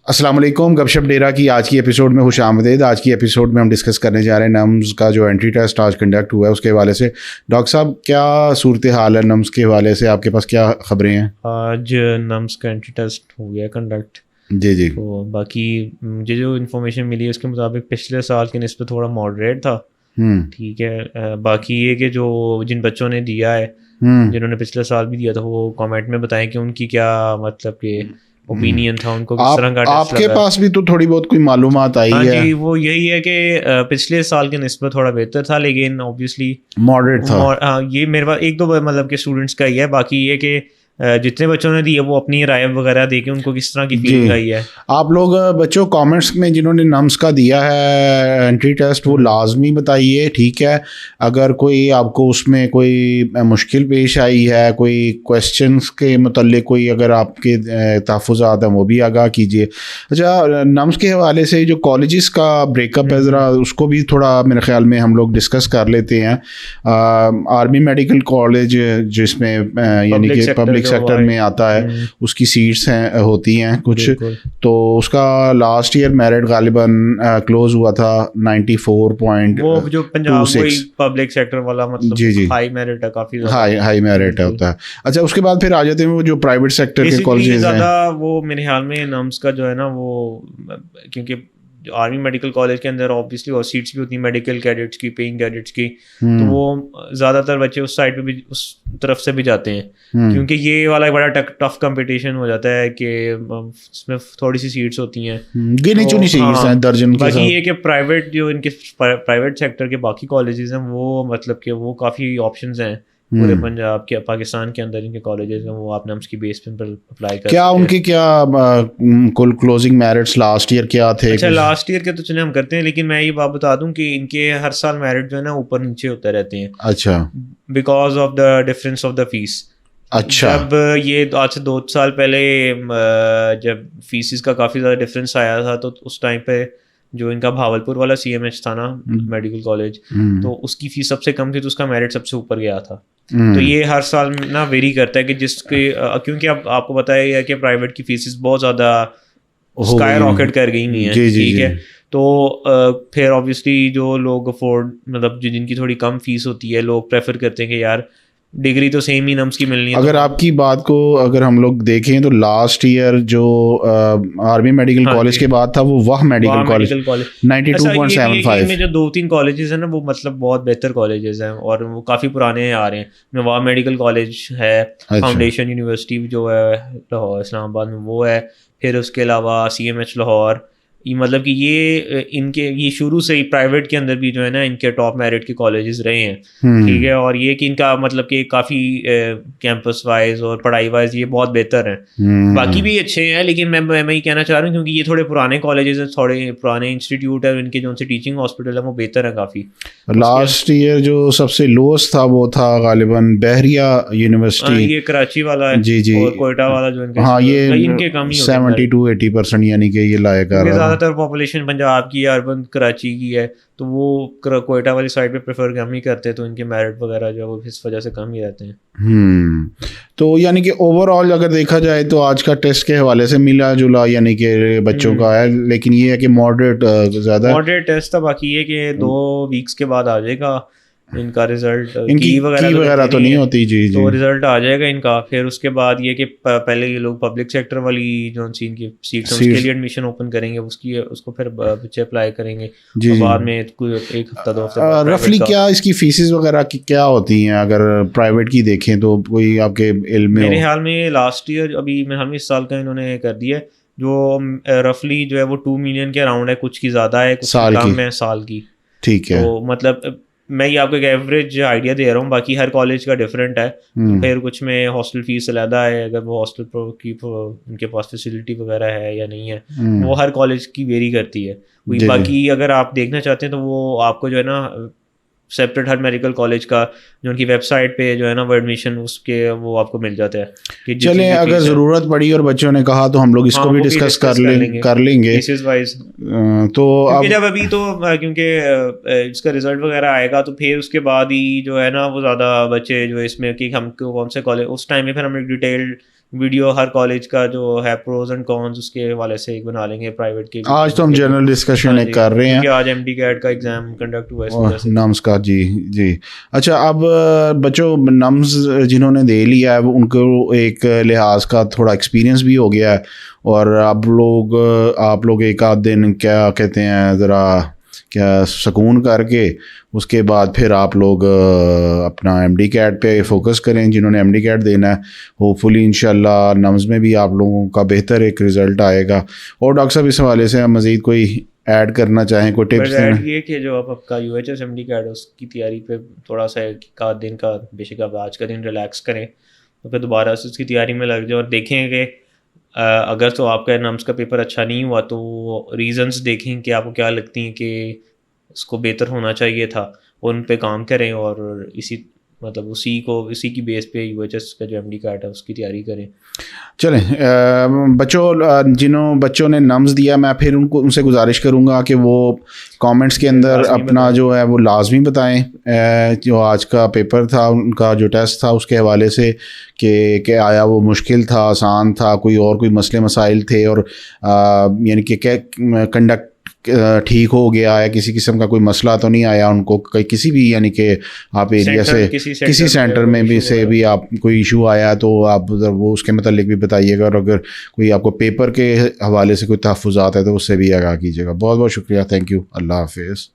السلام علیکم. گپ شپ ڈیرا کی آج کی ایپیسوڈ میں خوش آمدید. آج کی ایپیسوڈ میں ہم ڈسکس کرنے جا رہے ہیں نمز کا جو انٹری ٹیسٹ آج کنڈکٹ ہوا ہے اس کے حوالے سے. ڈاکٹر صاحب کیا صورتحال ہے نمز کے حوالے سے, آپ کے پاس کیا خبریں ہیں؟ آج نمز کا انٹری ٹیسٹ ہو گیا کنڈکٹ. جی تو باقی مجھے جو انفارمیشن ملی ہے اس کے مطابق پچھلے سال کی نسبت تھوڑا ماڈریٹ تھا. ٹھیک ہے. باقی یہ کہ جو جن بچوں نے دیا ہے, جنہوں نے پچھلے سال بھی دیا تھا, وہ کامنٹ میں بتائیں کہ ان کی کیا مطلب کہ اوپینین تھا, ان کو کس طرح کا ٹیسٹ لگا. آپ کے پاس بھی تو تھوڑی بہت کوئی معلومات آئی ہے؟ جی, وہ یہی ہے کہ پچھلے سال کی نسبت تھوڑا بہتر تھا, لیکن اوبیسلی ماڈریٹ تھا. یہ میرے پاس ایک دو مطلب کہ اسٹوڈنٹس کا ہی ہے. باقی یہ کہ جتنے بچوں نے دی ہے وہ اپنی رائے وغیرہ دے کے ان کو کس طرح کی فیلنگ آئی ہے. آپ لوگ بچوں کامنٹس میں جنہوں نے نمز کا دیا ہے انٹری ٹیسٹ وہ لازمی بتائیے, ٹھیک ہے. اگر کوئی آپ کو اس میں کوئی مشکل پیش آئی ہے, کوئی کویسچنس کے متعلق کوئی اگر آپ کے تحفظات ہیں وہ بھی آگاہ کیجیے. اچھا, نمز کے حوالے سے جو کالجز کا بریک اپ ہے ذرا اس کو بھی تھوڑا میرے خیال میں ہم لوگ ڈسکس کر لیتے ہیں. آرمی میڈیکل کالج جس میں یعنی کہ پبلک سیکٹر میں آتا ہے, اس کی سیٹس ہوتی ہیں کچھ, تو اس کا لاسٹ ایئر میرٹ غالباً کلوز ہوا تھا 94.26. وہ جو پنجاب وہی پبلک سیکٹر والا مطلب جی ہائی میرٹ ہے, کافی ہائی میرٹ ہوتا ہے. اچھا, اس کے بعد پھر آ جاتے ہیں وہ جو پرائیویٹ سیکٹر کے کالجز ہیں. وہ میرے خیال میں نمز کا جو ہے نا وہ کیونکہ آرمی میڈیکل کالج کے اندر آبویسلی اور سیٹس بھی ہوتی ہیں میڈیکل کیڈٹس کی, پیئنگ کیڈٹس کی, تو وہ زیادہ تر بچے اس سائڈ پہ بھی اس طرف سے بھی جاتے ہیں, کیونکہ یہ والا ایک بڑا ٹف کمپٹیشن ہو جاتا ہے کہ اس میں تھوڑی سی سیٹس ہوتی ہیں, گنی چنی سیٹس ہیں درجن. باقی یہ کہ پرائیویٹ جو ان کے پرائیویٹ سیکٹر کے باقی کالجز ہیں وہ مطلب کہ وہ کافی آپشنز ہیں پورے پنجاب کے پاکستان کے اندر. ان کے کالجز ہیں وہ آپ نمز کی بیس پہ اپلائی کر کیا ان کے کیا کل کلوزنگ میرٹس لاسٹ ایئر کیا تھے؟ اچھا, لاسٹ ایئر کے تو چلے ہم کرتے ہیں, لیکن میں یہ بات بتا دوں کہ ان کے ہر سال میرٹ جو ہے نا اوپر نیچے ہوتے رہتے ہیں. اچھا, because of the difference of the face. اچھا, جب یہ آج سے 2 سال پہلے جب فیسز کا کافی زیادہ ڈفرینس آیا تھا تو اس ٹائم پہ جو ان کا بھاولپور والا سی ایم ایچ تھا نا میڈیکل کالج, تو اس کی فیس سب سے کم تھی تو اس کا میرٹ سب سے اوپر گیا تھا. تو یہ ہر سال نا ویری کرتا ہے کہ جس کے کیونکہ اب آپ کو بتایا کہ پرائیویٹ کی فیسز بہت زیادہ اسکائی راکٹ کر گئی ہوئی ہیں. ٹھیک ہے, تو پھر آبویسلی جو لوگ افورڈ مطلب جن کی تھوڑی کم فیس ہوتی ہے, لوگ پریفر کرتے ہیں کہ یار ڈگری تو سیم ہی نمز کی ملنی ہے. اگر آپ کی بات کو اگر ہم لوگ دیکھیں تو لاسٹ ایئر جو آرمی میڈیکل کالج کے بعد تھا وہ میڈیکل کالج 92.75 میں جو 2-3 کالجز ہیں نا وہ مطلب بہت بہتر کالجز ہیں اور وہ کافی پرانے آ رہے ہیں. نواب میڈیکل کالج ہے, فاؤنڈیشن یونیورسٹی جو ہے لاہور اسلام آباد میں وہ ہے, پھر اس کے علاوہ سی ایم ایچ لاہور. مطلب کہ یہ ان کے یہ شروع سے ہی پرائیویٹ کے اندر بھی جو ہے نا ان کے ٹاپ میرٹ کے کالجز رہے ہیں. ٹھیک ہے, اور یہ کہ ان کا مطلب کہ کافی کیمپس وائز اور پڑھائی وائز یہ بہت بہتر ہیں. باقی بھی اچھے ہیں, لیکن میں یہ کہنا چاہ رہا ہوں کیونکہ یہ تھوڑے پرانے کالجز ہیں, تھوڑے پرانے انسٹیٹیوٹ ہیں, ان کے جو ان سے ٹیچنگ ہاسپٹل ہیں وہ بہتر ہیں کافی. لاسٹ ایئر جو سب سے لوسٹ تھا وہ تھا غالباً بحریہ یونیورسٹی, یہ کراچی والا ہے. جی, اور کوئٹہ والا جو ہاں یہ ان کے کم ہی 70-80% یعنی کہ یہ لائق آ رہا ہے. زیادہ تر پاپولیشن پنجاب کی اربن کراچی کی ہے, تو وہ کوئٹہ والی سائڈ پہ پریفر کم ہی کرتے ہیں, تو ان کے میرٹ وغیرہ جو ہے وہ اس وجہ سے کم ہی رہتے ہیں. تو یعنی کہ اوور آل اگر دیکھا جائے تو آج کا ٹیسٹ کے حوالے سے ملا جلا یعنی کہ بچوں کا ہے, لیکن یہ ہے کہ ماڈریٹ زیادہ ماڈریٹ ٹیسٹ تھا. باقی یہ کہ 2 ویکس کے بعد آ جائے گا ان کا رزلٹ. ان کی وغیرہ تو نہیں ہوتی. جی, تو رزلٹ آ جائے گا ان کا. پھر اس کے بعد یہ کہ پہلے یہ لوگ پبلک سیکٹر والی جو ان کی سیٹس ہیں اس کے لیے ایڈمیشن اوپن کریں گے, اس کو پھر بچے اپلائی کریں گے. بعد میں ایک ہفتہ 2 ہفتہ رفلی کیا اس کی فیسز وغیرہ کیا ہوتی ہیں اگر پرائیویٹ کی دیکھیں تو کوئی آپ کے علم میں؟ میرے خیال میں لاسٹ ایئر ابھی میرے خیال میں اس سال کا انہوں نے کر دیا ہے جو رفلی جو ہے وہ 2 ملین کے اراؤنڈ ہے, کچھ کی زیادہ ہے کچھ کم ہے سال کی. ٹھیک ہے, تو مطلب میں یہ آپ کو ایک ایوریج آئیڈیا دے رہا ہوں, باقی ہر کالج کا ڈفرینٹ ہے. پھر کچھ میں ہاسٹل فیس علیحدہ ہے, اگر وہ ہاسٹل کی ان کے پاس فیسلٹی وغیرہ ہے یا نہیں ہے, وہ ہر کالج کی ویری کرتی ہے. باقی اگر آپ دیکھنا چاہتے ہیں تو وہ آپ کو جو ہے نا سیپریٹ ہر میڈیکل کالج کا جو ان کی ویب سائٹ پہ جو ہے نا وہ ایڈمیشن اس کے وہ آپ کو مل جاتا ہے. چلیں اگر ضرورت پڑی اور بچوں نے کہا تو ہم لوگ اس کو بھی ڈسکس کر لیں گے کیسز وائز. تو جب ابھی تو کیونکہ اس کا رزلٹ وغیرہ آئے گا تو پھر اس کے بعد ہی جو ہے نا وہ زیادہ بچے جو اس میں کہ ہم کو کون سے کالج اس ٹائم میں پھر ہم ایک ڈیٹیلڈ ویڈیو ہر کالج کا جو ہے پروز اینڈ کونز اس کے حوالے سے ایک بنا لیں گے پرائیویٹ کے. آج تو ہم جنرل ڈسکشن ایک کر رہے ہیں کہ آج MD-CAT کا ایگزام کنڈکٹ ہوا ہے اس وجہ سے. نمز کا جی. اچھا اب بچوں نمز جنہوں نے دے لیا ہے ان کو ایک لحاظ کا تھوڑا ایکسپیرینس بھی ہو گیا ہے, اور آپ لوگ ایک آدھ دن کیا کہتے ہیں ذرا کیا سکون کر کے اس کے بعد پھر آپ لوگ اپنا MD-CAT پہ فوکس کریں جنہوں نے MD-CAT دینا ہے. ہوپ فلی انشاءاللہ نمز میں بھی آپ لوگوں کا بہتر ایک رزلٹ آئے گا. اور ڈاکٹر صاحب اس حوالے سے مزید کوئی ایڈ کرنا چاہیں, کوئی ٹپس دینا؟ یہ کہ جو آپ کا UHS MD-CAT اس کی تیاری پہ تھوڑا سا ایک آدھ دن کا بے شک آپ آج کا دن ریلیکس کریں, تو پھر دوبارہ سے اس کی تیاری میں لگ جائیں اور دیکھیں کہ اگر تو آپ کا نمز کا پیپر اچھا نہیں ہوا تو ریزنس دیکھیں کہ آپ کو کیا لگتی ہیں کہ اس کو بہتر ہونا چاہیے تھا, ان پہ کام کریں اور اسی کی بیس پہ UHS کا جو MD-CAT ہے اس کی تیاری کریں. چلیں بچوں نے نمز دیا, میں پھر ان سے گزارش کروں گا کہ وہ کامنٹس کے اندر اپنا جو ہے وہ لازمی بتائیں جو آج کا پیپر تھا, ان کا جو ٹیسٹ تھا اس کے حوالے سے کہ آیا وہ مشکل تھا, آسان تھا, کوئی مسئلے مسائل تھے, اور یعنی کہ کنڈکٹ ٹھیک ہو گیا ہے, کسی قسم کا کوئی مسئلہ تو نہیں آیا ان کو کسی بھی, یعنی کہ آپ ایریا سے کسی سینٹر میں بھی آپ کوئی ایشو آیا تو آپ وہ اس کے متعلق بھی بتائیے گا, اور اگر کوئی آپ کو پیپر کے حوالے سے کوئی تحفظات ہے تو اس سے بھی آگاہ کیجیے گا. بہت بہت شکریہ, تھینک یو, اللہ حافظ.